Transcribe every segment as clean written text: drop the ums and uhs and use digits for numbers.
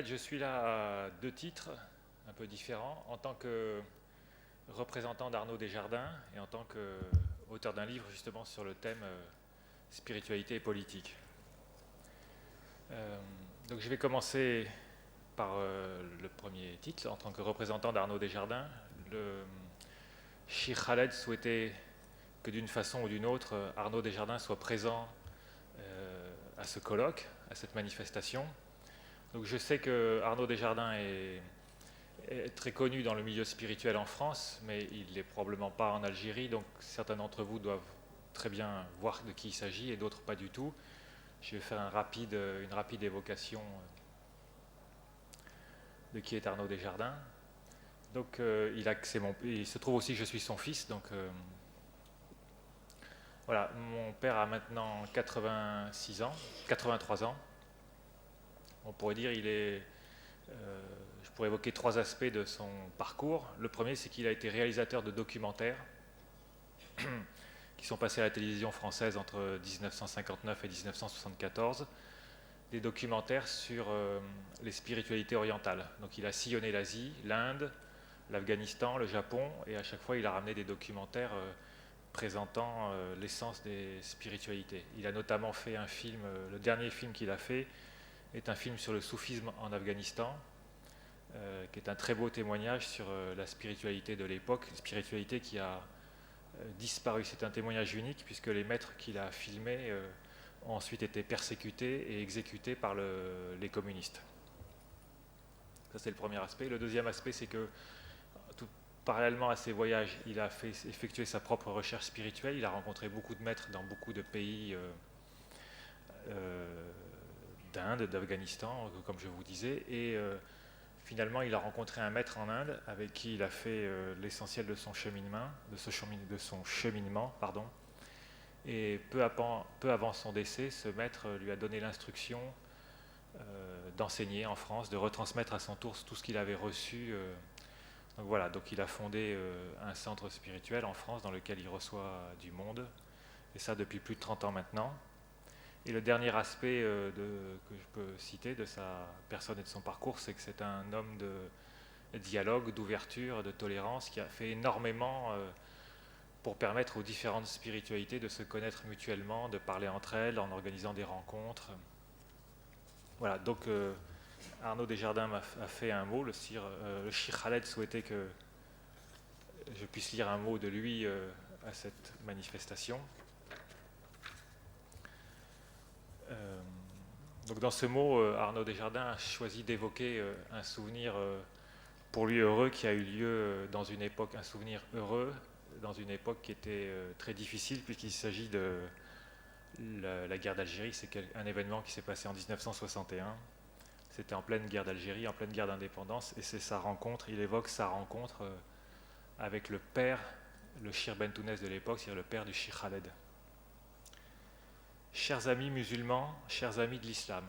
fait, je suis là à deux titres un peu différents, en tant que représentant d'Arnaud Desjardins et en tant qu'auteur d'un livre justement sur le thème spiritualité et politique. Euh, donc je vais commencer par le premier titre, en tant que représentant d'Arnaud Desjardins. Le Cheikh Khaled souhaitait que d'une façon ou d'une autre, Arnaud Desjardins soit présent à ce colloque, à cette manifestation. Donc je sais que Arnaud Desjardins est très connu dans le milieu spirituel en France, mais il n'est probablement pas en Algérie, donc certains d'entre vous doivent très bien voir de qui il s'agit et d'autres pas du tout. Je vais faire une rapide évocation de qui est Arnaud Desjardins. Donc il se trouve aussi que je suis son fils, donc voilà, mon père a maintenant 86 ans, 83 ans. On pourrait dire je pourrais évoquer trois aspects de son parcours. Le premier, c'est qu'il a été réalisateur de documentaires qui sont passés à la télévision française entre 1959 et 1974, des documentaires sur les spiritualités orientales. Donc il a sillonné l'Asie, l'Inde, l'Afghanistan, le Japon, et à chaque fois il a ramené des documentaires présentant l'essence des spiritualités. Il a notamment fait un film, le dernier film qu'il a fait est un film sur le soufisme en Afghanistan, qui est un très beau témoignage sur la spiritualité de l'époque, une spiritualité qui a disparu. C'est un témoignage unique puisque les maîtres qu'il a filmés ont ensuite été persécutés et exécutés par les communistes. Ça, c'est le premier aspect. Le deuxième aspect, c'est que parallèlement à ses voyages, il a effectué sa propre recherche spirituelle. Il a rencontré beaucoup de maîtres dans beaucoup de pays d'Inde, d'Afghanistan, comme je vous disais, et finalement, il a rencontré un maître en Inde avec qui il a fait l'essentiel de son cheminement, pardon. Et peu avant son décès, ce maître lui a donné l'instruction d'enseigner en France, de retransmettre à son tour tout ce qu'il avait reçu. Donc voilà, donc il a fondé un centre spirituel en France dans lequel il reçoit du monde, et ça depuis plus de 30 ans maintenant. Et le dernier aspect que je peux citer de sa personne et de son parcours, c'est que c'est un homme de dialogue, d'ouverture, de tolérance, qui a fait énormément pour permettre aux différentes spiritualités de se connaître mutuellement, de parler entre elles en organisant des rencontres. Voilà, donc Arnaud Desjardins a fait un mot, le Cheikh Khaled souhaitait que je puisse lire un mot de lui à cette manifestation. Donc dans ce mot, Arnaud Desjardins a choisi d'évoquer un souvenir pour lui heureux qui a eu lieu dans une époque, un souvenir heureux dans une époque qui était très difficile puisqu'il s'agit de la guerre d'Algérie. C'est un événement qui s'est passé en 1961. C'était en pleine guerre d'Algérie, en pleine guerre d'indépendance, et c'est sa rencontre, il évoque sa rencontre avec le père, le Shir Bentounès de l'époque, c'est-à-dire le père du Cheikh Khaled. Chers amis musulmans, chers amis de l'islam,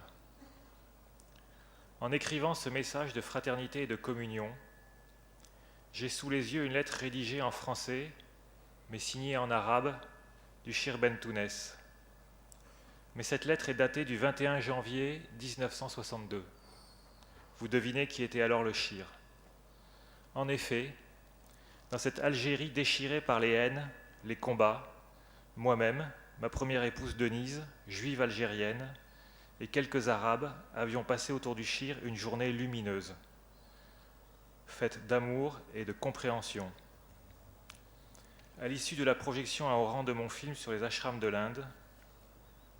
en écrivant ce message de fraternité et de communion, j'ai sous les yeux une lettre rédigée en français, mais signée en arabe, du Shir Bentounès. Mais cette lettre est datée du 21 janvier 1962. Vous devinez qui était alors le Shir. En effet, dans cette Algérie déchirée par les haines, les combats, moi-même, ma première épouse Denise, juive algérienne, et quelques Arabes avions passé autour du Shir une journée lumineuse, faite d'amour et de compréhension. À l'issue de la projection à Oran de mon film sur les ashrams de l'Inde,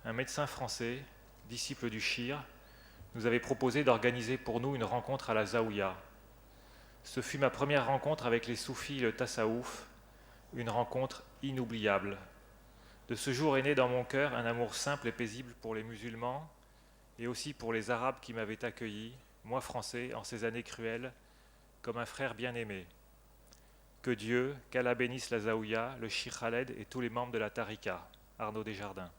un médecin français, disciple du Shir, nous avait proposé d'organiser pour nous une rencontre à la Zaouïa. Ce fut ma première rencontre avec les soufis et le tassaouf, une rencontre inoubliable. De ce jour est né dans mon cœur un amour simple et paisible pour les musulmans et aussi pour les Arabes qui m'avaient accueilli, moi français, en ces années cruelles, comme un frère bien-aimé. Que Dieu, qu'Allah bénisse la Zaouïa, le Cheikh Khaled et tous les membres de la Tariqa. Arnaud Desjardins.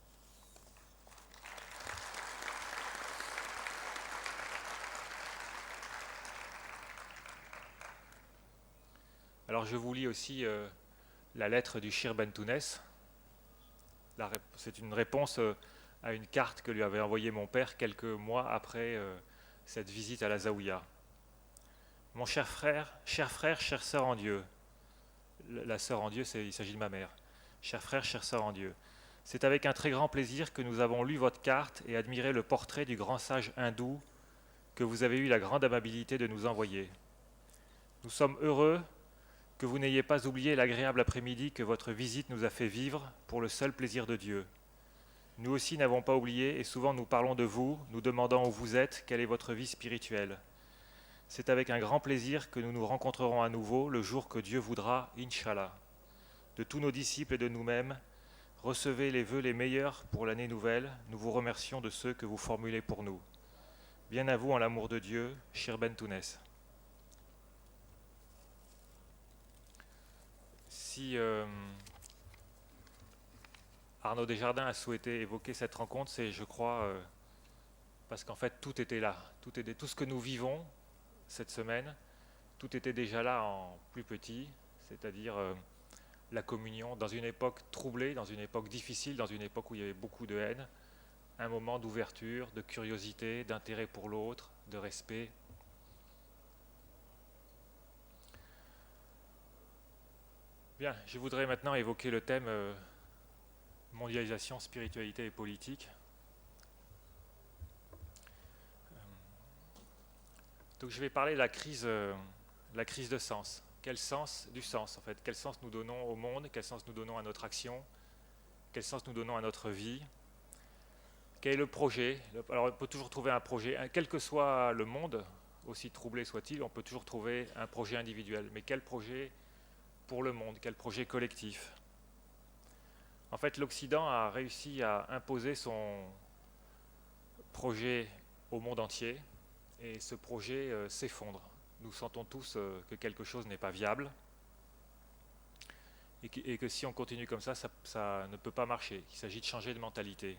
Alors je vous lis aussi la lettre du Shir Bentounès. C'est une réponse à une carte que lui avait envoyée mon père quelques mois après cette visite à la Zaouïa. Mon cher frère, chère sœur en Dieu, la sœur en Dieu, il s'agit de ma mère. Cher frère, chère sœur en Dieu, c'est avec un très grand plaisir que nous avons lu votre carte et admiré le portrait du grand sage hindou que vous avez eu la grande amabilité de nous envoyer. Nous sommes heureux que vous n'ayez pas oublié l'agréable après-midi que votre visite nous a fait vivre pour le seul plaisir de Dieu. Nous aussi n'avons pas oublié et souvent nous parlons de vous, nous demandant où vous êtes, quelle est votre vie spirituelle. C'est avec un grand plaisir que nous nous rencontrerons à nouveau le jour que Dieu voudra, Inch'Allah. De tous nos disciples et de nous-mêmes, recevez les vœux les meilleurs pour l'année nouvelle. Nous vous remercions de ceux que vous formulez pour nous. Bien à vous en l'amour de Dieu, Shirben-Tounès. Si Arnaud Desjardins a souhaité évoquer cette rencontre, c'est, je crois, parce qu'en fait tout était là. Tout ce que nous vivons cette semaine, tout était déjà là en plus petit, c'est-à-dire la communion dans une époque troublée, dans une époque difficile, dans une époque où il y avait beaucoup de haine, un moment d'ouverture, de curiosité, d'intérêt pour l'autre, de respect. Bien, je voudrais maintenant évoquer le thème mondialisation, spiritualité et politique. Donc je vais parler de la crise de sens. Quel sens du sens en fait? Quel sens nous donnons au monde? Quel sens nous donnons à notre action? Quel sens nous donnons à notre vie? Quel est le projet? Alors on peut toujours trouver un projet, quel que soit le monde, aussi troublé soit-il, on peut toujours trouver un projet individuel. Mais quel projet pour le monde? Quel projet collectif? En fait, l'Occident a réussi à imposer son projet au monde entier et ce projet s'effondre. Nous sentons tous que quelque chose n'est pas viable et que si on continue comme ça ne peut pas marcher. Il s'agit de changer de mentalité.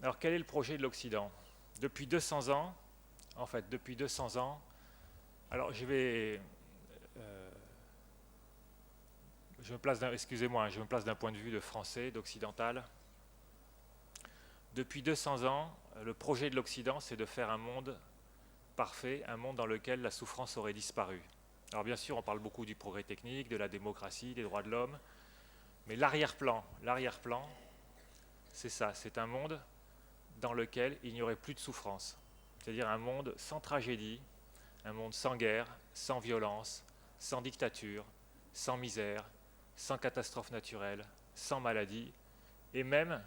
Alors quel est le projet de l'Occident? Depuis 200 ans, alors je me place d'un point de vue de français, d'occidental. Depuis 200 ans, le projet de l'Occident, c'est de faire un monde parfait, un monde dans lequel la souffrance aurait disparu. Alors bien sûr, on parle beaucoup du progrès technique, de la démocratie, des droits de l'homme, mais l'arrière-plan, c'est ça, c'est un monde dans lequel il n'y aurait plus de souffrance. C'est-à-dire un monde sans tragédie, un monde sans guerre, sans violence, sans dictature, sans misère, sans catastrophe naturelle, sans maladie, et même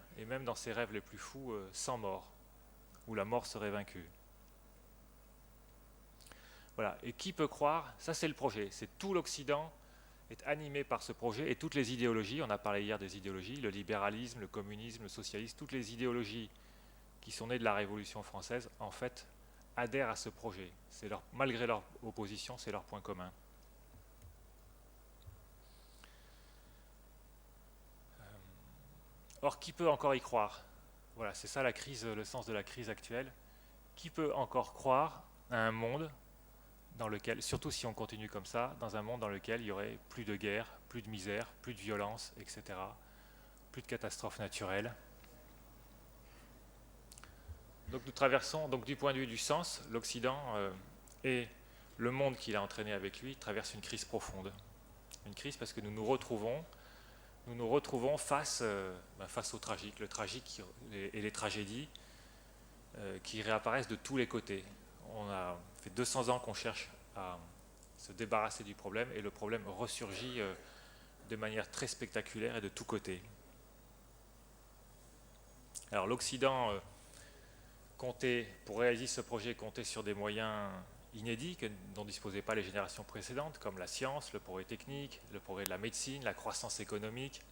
dans ses rêves les plus fous, sans mort, où la mort serait vaincue. Voilà, et qui peut croire, ça c'est le projet, c'est tout l'Occident est animé par ce projet et toutes les idéologies, on a parlé hier des idéologies, le libéralisme, le communisme, le socialisme, toutes les idéologies qui sont nées de la Révolution française, en fait, adhèrent à ce projet. Malgré leur opposition, c'est leur point commun. Or, qui peut encore y croire? Voilà, c'est ça la crise, le sens de la crise actuelle. Qui peut encore croire à un monde dans lequel, surtout si on continue comme ça, dans un monde dans lequel il y aurait plus de guerre, plus de misère, plus de violence, etc., plus de catastrophes naturelles. Donc nous traversons, donc du point de vue du sens, l'Occident et le monde qu'il a entraîné avec lui traverse une crise profonde. Une crise parce que nous nous retrouvons face au tragique, le tragique et les tragédies qui réapparaissent de tous les côtés. On a fait 200 ans qu'on cherche à se débarrasser du problème et le problème ressurgit de manière très spectaculaire et de tous côtés. Alors l'Occident pour réaliser ce projet, comptait sur des moyens inédits dont ne disposaient pas les générations précédentes, comme la science, le progrès technique, le progrès de la médecine, la croissance économique.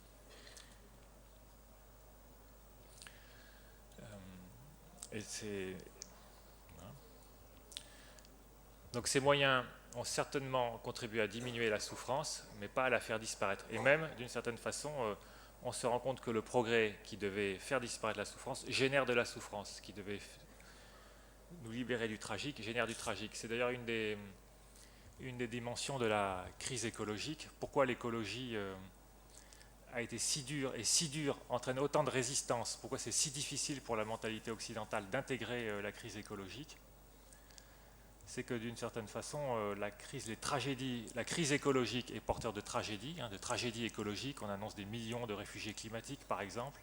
Donc ces moyens ont certainement contribué à diminuer la souffrance, mais pas à la faire disparaître. Et même, d'une certaine façon, on se rend compte que le progrès qui devait faire disparaître la souffrance génère de la souffrance, qui devait nous libérer du tragique, génère du tragique. C'est d'ailleurs une des dimensions de la crise écologique. Pourquoi l'écologie a été si dur et si dur, entraîne autant de résistance, pourquoi c'est si difficile pour la mentalité occidentale d'intégrer la crise écologique, c'est que d'une certaine façon, la crise écologique est porteur de tragédies écologiques. On annonce des millions de réfugiés climatiques, par exemple.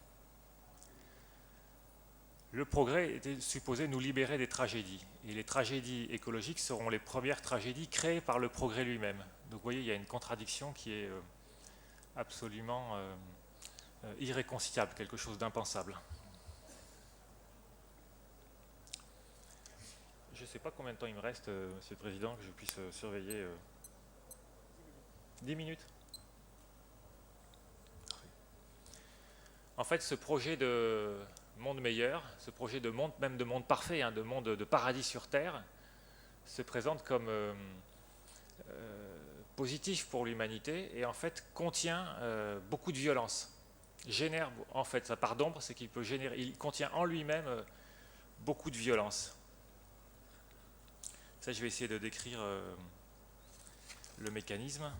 Le progrès était supposé nous libérer des tragédies. Et les tragédies écologiques seront les premières tragédies créées par le progrès lui-même. Donc vous voyez, il y a une contradiction qui est absolument irréconciliable, quelque chose d'impensable. Je ne sais pas combien de temps il me reste, Monsieur le Président, que je puisse surveiller. 10 minutes. En fait, ce projet de monde meilleur, ce projet de monde, même de monde parfait, de monde de paradis sur Terre, se présente comme positif pour l'humanité et en fait contient beaucoup de violence. Génère, en fait, sa part d'ombre, c'est qu'il peut générer, il contient en lui-même beaucoup de violence. Ça, je vais essayer de décrire le mécanisme.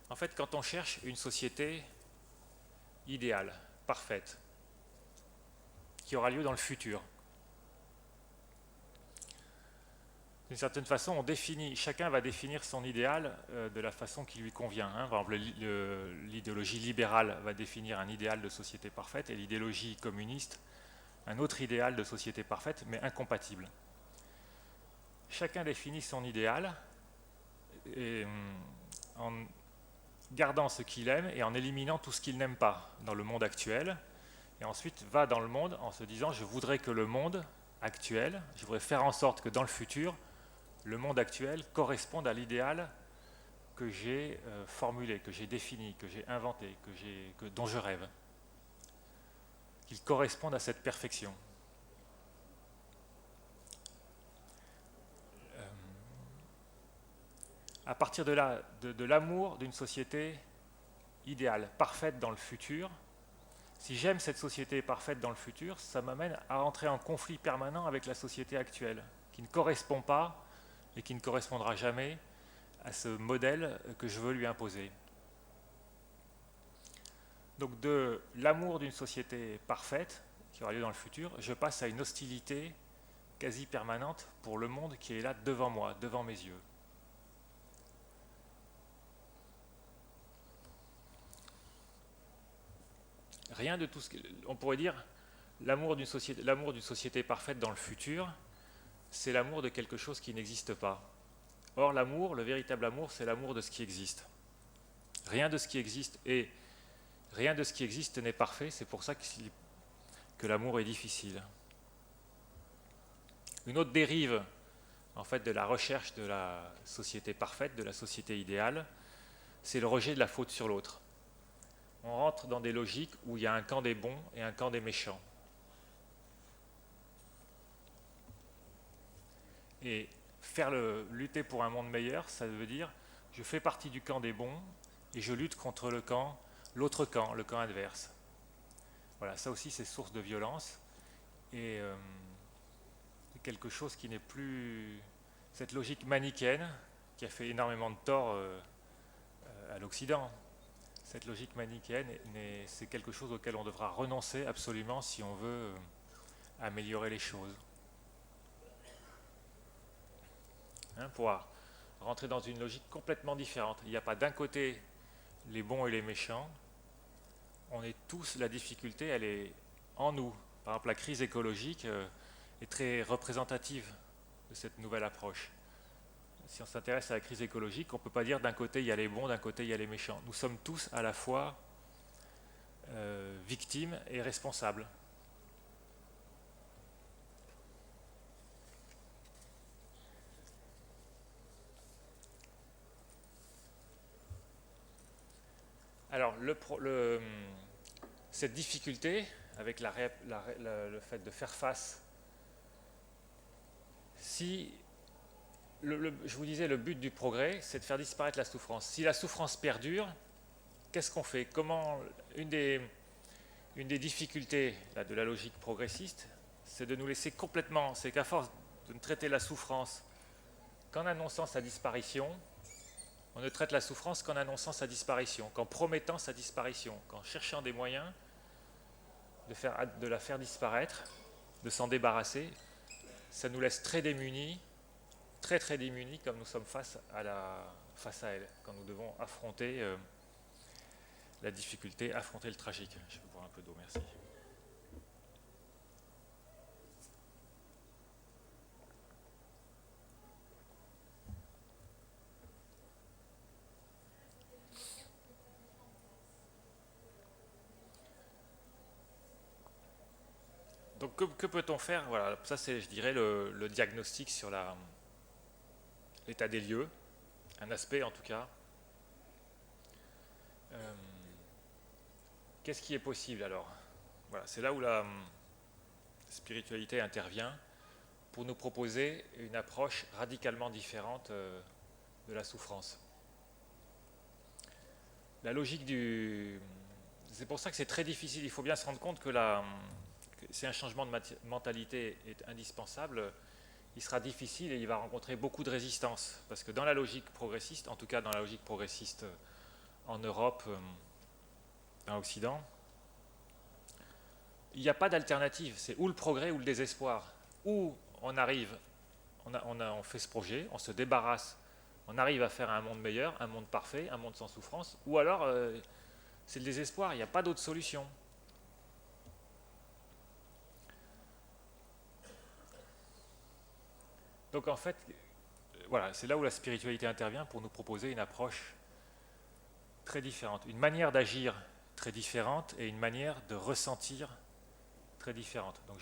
En fait, quand on cherche une société idéale, parfaite, qui aura lieu dans le futur, d'une certaine façon, chacun va définir son idéal de la façon qui lui convient. Par exemple, l'idéologie libérale va définir un idéal de société parfaite et l'idéologie communiste un autre idéal de société parfaite, mais incompatible. Chacun définit son idéal et, en gardant ce qu'il aime et en éliminant tout ce qu'il n'aime pas dans le monde actuel, et ensuite va dans le monde en se disant je voudrais que le monde actuel, je voudrais faire en sorte que dans le futur, le monde actuel corresponde à l'idéal que j'ai formulé, que j'ai défini, que j'ai inventé, dont je rêve. Qu'il corresponde à cette perfection. À partir de là, de l'amour d'une société idéale, parfaite dans le futur, si j'aime cette société parfaite dans le futur, ça m'amène à entrer en conflit permanent avec la société actuelle, qui ne correspond pas et qui ne correspondra jamais à ce modèle que je veux lui imposer. Donc de l'amour d'une société parfaite, qui aura lieu dans le futur, je passe à une hostilité quasi permanente pour le monde qui est là devant moi, devant mes yeux. Rien de tout ce on pourrait dire l'amour d'une société parfaite dans le futur, c'est l'amour de quelque chose qui n'existe pas. Or l'amour, le véritable amour, c'est l'amour de ce qui existe. Rien de ce qui existe n'est parfait, c'est pour ça que l'amour est difficile. Une autre dérive en fait de la recherche de la société parfaite, de la société idéale, c'est le rejet de la faute sur l'autre. On rentre dans des logiques où il y a un camp des bons et un camp des méchants. Et lutter pour un monde meilleur, ça veut dire je fais partie du camp des bons et je lutte contre l'autre camp, le camp adverse. Voilà, ça aussi c'est source de violence et quelque chose qui n'est plus cette logique manichéenne qui a fait énormément de tort à l'Occident. Cette logique manichéenne, c'est quelque chose auquel on devra renoncer absolument si on veut améliorer les choses. Pour rentrer dans une logique complètement différente. Il n'y a pas d'un côté les bons et les méchants. On est tous, la difficulté, elle est en nous. Par exemple, la crise écologique est très représentative de cette nouvelle approche. Si on s'intéresse à la crise écologique, on ne peut pas dire d'un côté il y a les bons, d'un côté il y a les méchants. Nous sommes tous à la fois victimes et responsables. Alors, cette difficulté, avec le fait de faire face, je vous disais, le but du progrès, c'est de faire disparaître la souffrance. Si la souffrance perdure, qu'est-ce qu'on fait ? Une des difficultés de la logique progressiste, c'est de nous laisser complètement, c'est qu'à force de ne traiter la souffrance qu'en annonçant sa disparition, On ne traite la souffrance qu'en annonçant sa disparition, qu'en promettant sa disparition, qu'en cherchant des moyens de la faire disparaître, de s'en débarrasser. Ça nous laisse très démunis, très très démunis, comme nous sommes face à elle, quand nous devons affronter la difficulté, affronter le tragique. Je vais boire un peu d'eau, merci. Donc que peut-on faire? Voilà, ça c'est, je dirais, le diagnostic sur l'état des lieux, un aspect en tout cas. Euh, Qu'est-ce qui est possible alors? Voilà, c'est là où la spiritualité intervient pour nous proposer une approche radicalement différente de la souffrance. La logique du... C'est pour ça que c'est très difficile, il faut bien se rendre compte que c'est un changement de mentalité est indispensable. Il sera difficile et il va rencontrer beaucoup de résistance. Parce que dans la logique progressiste, en tout cas dans la logique progressiste en Europe, dans l'Occident, il n'y a pas d'alternative. C'est ou le progrès ou le désespoir. Ou on arrive, on fait ce projet, on se débarrasse, on arrive à faire un monde meilleur, un monde parfait, un monde sans souffrance, ou alors c'est le désespoir, il n'y a pas d'autre solution. Donc en fait, voilà, c'est là où la spiritualité intervient pour nous proposer une approche très différente, une manière d'agir très différente et une manière de ressentir très différente. Donc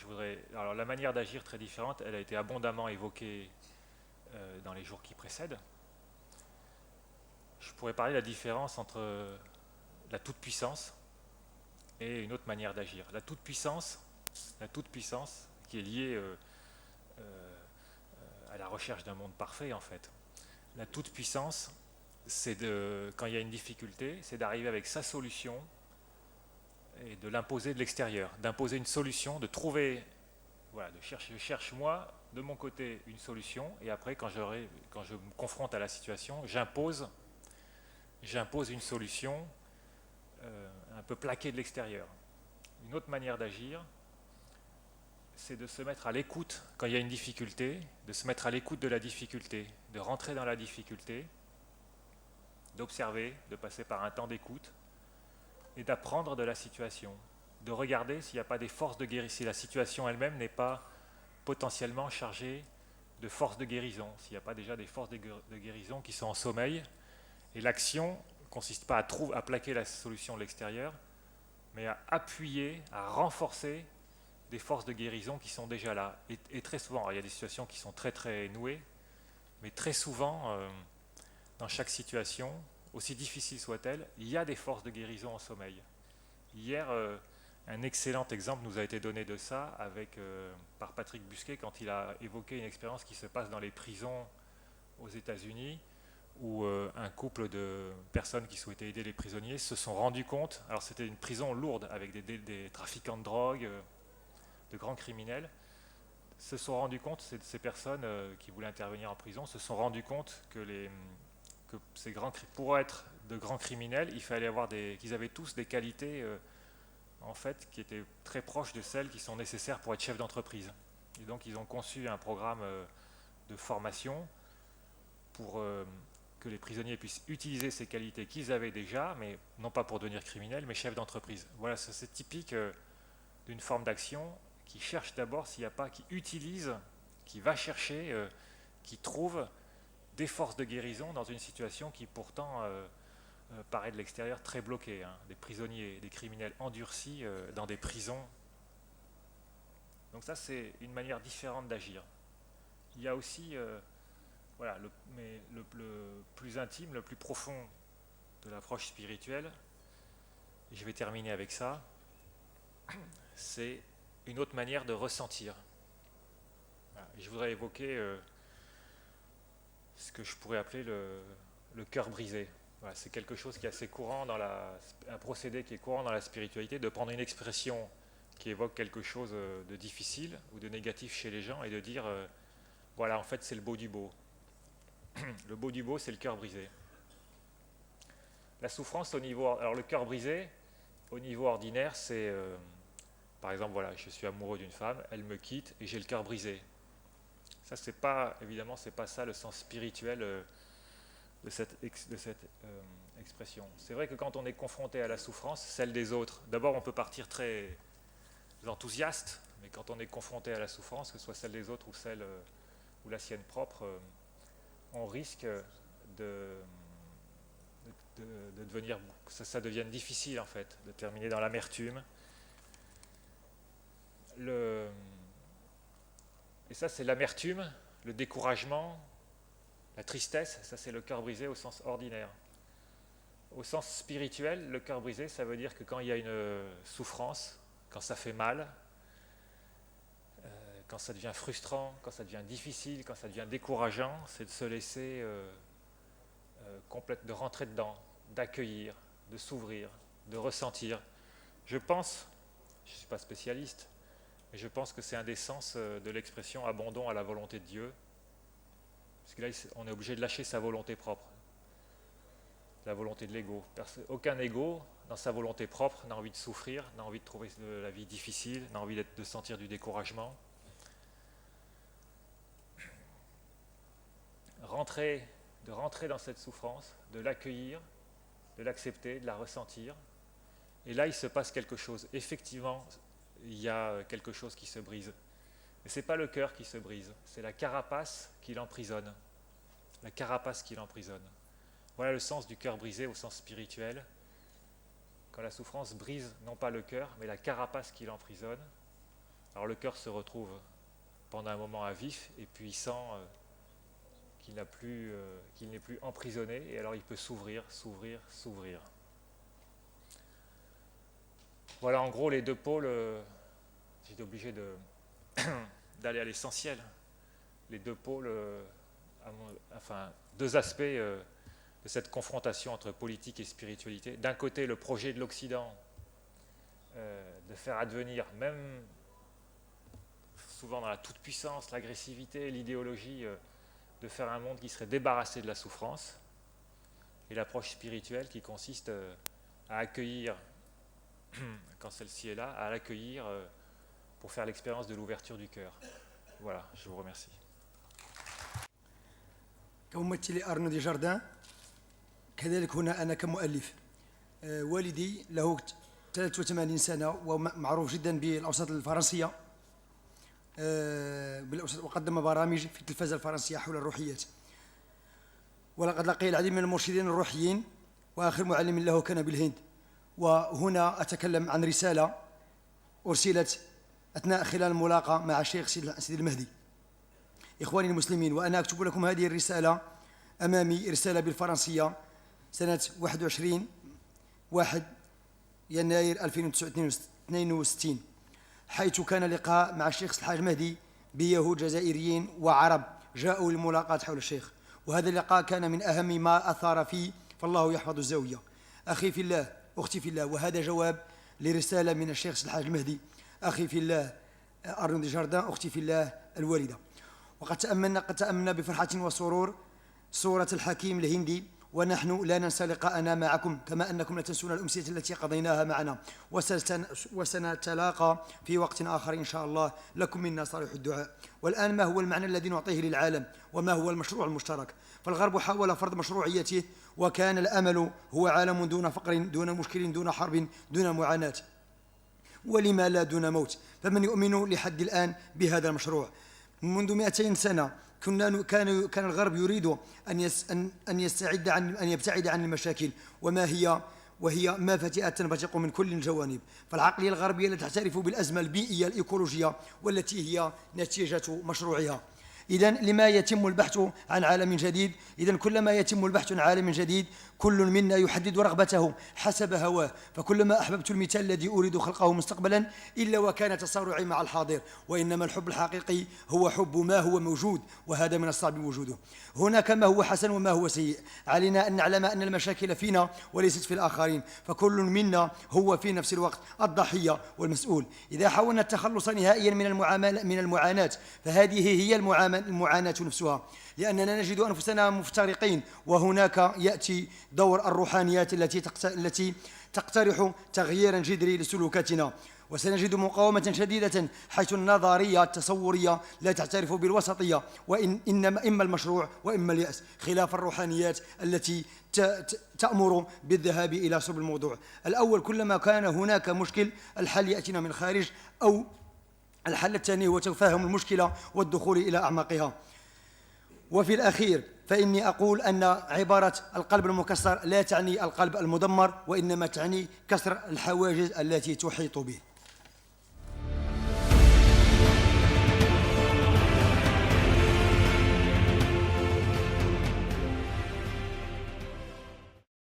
alors la manière d'agir très différente, elle a été abondamment évoquée dans les jours qui précèdent. Je pourrais parler de la différence entre la toute-puissance et une autre manière d'agir. La toute-puissance qui est liée à la recherche d'un monde parfait en fait. La toute-puissance, quand il y a une difficulté, c'est d'arriver avec sa solution et de l'imposer de l'extérieur, d'imposer une solution, de trouver, voilà, je cherche moi de mon côté une solution et après quand je me confronte à la situation, j'impose une solution un peu plaquée de l'extérieur. Une autre manière d'agir, c'est de se mettre à l'écoute quand il y a une difficulté, de se mettre à l'écoute de la difficulté, de rentrer dans la difficulté, d'observer, de passer par un temps d'écoute et d'apprendre de la situation, de regarder s'il n'y a pas des forces de guérison, si la situation elle-même n'est pas potentiellement chargée de forces de guérison, s'il n'y a pas déjà des forces de guérison qui sont en sommeil. Et l'action ne consiste pas à plaquer la solution de l'extérieur, mais à appuyer, à renforcer des forces de guérison qui sont déjà là. Et très souvent, alors il y a des situations qui sont très très nouées, mais très souvent, dans chaque situation, aussi difficile soit-elle, il y a des forces de guérison en sommeil. Hier, un excellent exemple nous a été donné de ça par Patrick Busquet quand il a évoqué une expérience qui se passe dans les prisons aux États-Unis où un couple de personnes qui souhaitaient aider les prisonniers se sont rendus compte, alors c'était une prison lourde avec des trafiquants de drogue, de grands criminels, se sont rendus compte, ces personnes qui voulaient intervenir en prison, se sont rendus compte que pour être de grands criminels, il fallait avoir qu'ils avaient tous des qualités en fait qui étaient très proches de celles qui sont nécessaires pour être chef d'entreprise. Et donc ils ont conçu un programme de formation pour que les prisonniers puissent utiliser ces qualités qu'ils avaient déjà, mais non pas pour devenir criminels, mais chef d'entreprise. Voilà, c'est typique d'une forme d'action qui cherche d'abord s'il n'y a pas, qui utilise, qui va chercher, qui trouve des forces de guérison dans une situation qui pourtant paraît de l'extérieur très bloquée. Hein. Des prisonniers, des criminels endurcis dans des prisons. Donc ça, c'est une manière différente d'agir. Il y a aussi voilà, le plus intime, le plus profond de l'approche spirituelle, et je vais terminer avec ça, c'est une autre manière de ressentir. Voilà. Je voudrais évoquer ce que je pourrais appeler le cœur brisé. Voilà, c'est quelque chose qui est assez courant un procédé qui est courant dans la spiritualité, de prendre une expression qui évoque quelque chose de difficile ou de négatif chez les gens et de dire voilà, en fait, c'est le beau du beau. Le beau du beau, c'est le cœur brisé. La souffrance au niveau... Alors le cœur brisé, au niveau ordinaire, c'est... par exemple, voilà, je suis amoureux d'une femme, elle me quitte et j'ai le cœur brisé. Ça, c'est pas... Évidemment, c'est pas ça le sens spirituel de cette expression. C'est vrai que quand on est confronté à la souffrance, celle des autres, d'abord on peut partir très enthousiaste, mais quand on est confronté à la souffrance, que ce soit celle des autres ou celle ou la sienne propre, on risque de devenir, ça devienne difficile en fait, de terminer dans l'amertume. Et ça c'est l'amertume, le découragement, la tristesse, ça c'est le cœur brisé au sens ordinaire. Au sens spirituel, le cœur brisé, ça veut dire que quand il y a une souffrance, quand ça fait mal, quand ça devient frustrant, quand ça devient difficile, quand ça devient décourageant, c'est de se laisser de rentrer dedans, d'accueillir, de s'ouvrir, de ressentir. Je pense, je ne suis pas spécialiste, mais je pense que c'est un des sens de l'expression abandon à la volonté de Dieu. Parce que là, on est obligé de lâcher sa volonté propre, la volonté de l'ego. Aucun ego, dans sa volonté propre, n'a envie de souffrir, n'a envie de trouver la vie difficile, n'a envie de sentir du découragement. De rentrer dans cette souffrance, de l'accueillir, de l'accepter, de la ressentir. Et là, il se passe quelque chose. Effectivement, il y a quelque chose qui se brise. Mais ce n'est pas le cœur qui se brise, c'est la carapace qui l'emprisonne. La carapace qui l'emprisonne. Voilà le sens du cœur brisé au sens spirituel. Quand la souffrance brise non pas le cœur, mais la carapace qui l'emprisonne, alors le cœur se retrouve pendant un moment à vif, et puis il sent qu'il n'est plus emprisonné, et alors il peut s'ouvrir. Voilà en gros les deux pôles. J'étais obligé d'aller à l'essentiel. Les deux pôles, deux aspects de cette confrontation entre politique et spiritualité. D'un côté, le projet de l'Occident de faire advenir, même souvent dans la toute-puissance, l'agressivité, l'idéologie, de faire un monde qui serait débarrassé de la souffrance, et l'approche spirituelle qui consiste à accueillir, quand celle-ci est là, à l'accueillir pour faire l'expérience de l'ouverture du cœur. Voilà, je vous remercie. كممثل أرنو دي جاردان، كذلك هنا أنا كمؤلف. والدي له 83 سنة ومعروف جدا بالأوساط الفرنسية، وقدم برامج في التلفزة الفرنسية حول الروحيات، ولقد لقي العديد من المرشدين الروحيين، وآخر معلم له كان بالهند. وهنا أتكلم عن رسالة أرسلت خلال الملاقاة مع الشيخ سيد المهدي. إخواني المسلمين، وأنا أكتب لكم هذه الرسالة أمامي، رسالة بالفرنسية سنة 21 يناير 2062، حيث كان لقاء مع الشيخ الحاج المهدي بيهود جزائريين وعرب جاءوا للملاقاة حول الشيخ، وهذا اللقاء كان من أهم ما أثار فيه، فالله يحفظ الزاوية. أخي في الله، أختي في الله، وهذا جواب لرسالة من الشيخ الحاج المهدي. أخي في الله أرنو دي جاردان، أختي في الله الوالدة. وقد تأملنا بفرحة وسرور صورة الحكيم الهندي، ونحن لا ننسى لقاءنا معكم، كما أنكم لا تنسون الأمسية التي قضيناها معنا، وسنتلاقى في وقت آخر إن شاء الله. لكم منا صالح الدعاء. والآن ما هو المعنى الذي نعطيه للعالم، وما هو المشروع المشترك؟ فالغرب حاول فرض مشروعيته، وكان الأمل هو عالم دون فقر، دون مشكل، دون حرب، دون معاناة، ولما لا دون موت. فمن يؤمن لحد الآن بهذا المشروع؟ منذ 200 سنة كان الغرب يريد أن يبتعد عن المشاكل، وهي مافاتئة تنبثق من كل الجوانب. فالعقلية الغربية التي تعترف بالأزمة البيئية الإيكولوجية، والتي هي نتيجة مشروعها. إذن لما يتم البحث عن عالم جديد؟ إذن كلما يتم البحث عن عالم جديد، كل منا يحدد رغبته حسب هواه. فكلما أحببت المثال الذي أريد خلقه مستقبلا، إلا وكان تصارعي مع الحاضر. وإنما الحب الحقيقي هو حب ما هو موجود، وهذا من الصعب وجوده. هناك ما هو حسن وما هو سيء. علينا أن نعلم أن المشاكل فينا وليست في الآخرين، فكل منا هو في نفس الوقت الضحية والمسؤول. إذا حاولنا التخلص نهائيا من المعاناة، فهذه هي المعاناة المعاناة نفسها، لأننا نجد أنفسنا مفترقين، وهناك يأتي دور الروحانيات التي تقترح تغييرا جذري لسلوكاتنا. وسنجد مقاومة شديدة، حيث النظرية التصورية لا تعترف بالوسطية، إما المشروع وإما اليأس، خلاف الروحانيات التي تأمر بالذهاب إلى صلب الموضوع. الأول، كلما كان هناك مشكل الحل يأتينا من خارج، أو الحل الثاني هو تفهم المشكلة والدخول إلى أعماقها. وفي الأخير فإني أقول أن عبارة القلب المكسر لا تعني القلب المدمر، وإنما تعني كسر الحواجز التي تحيط به.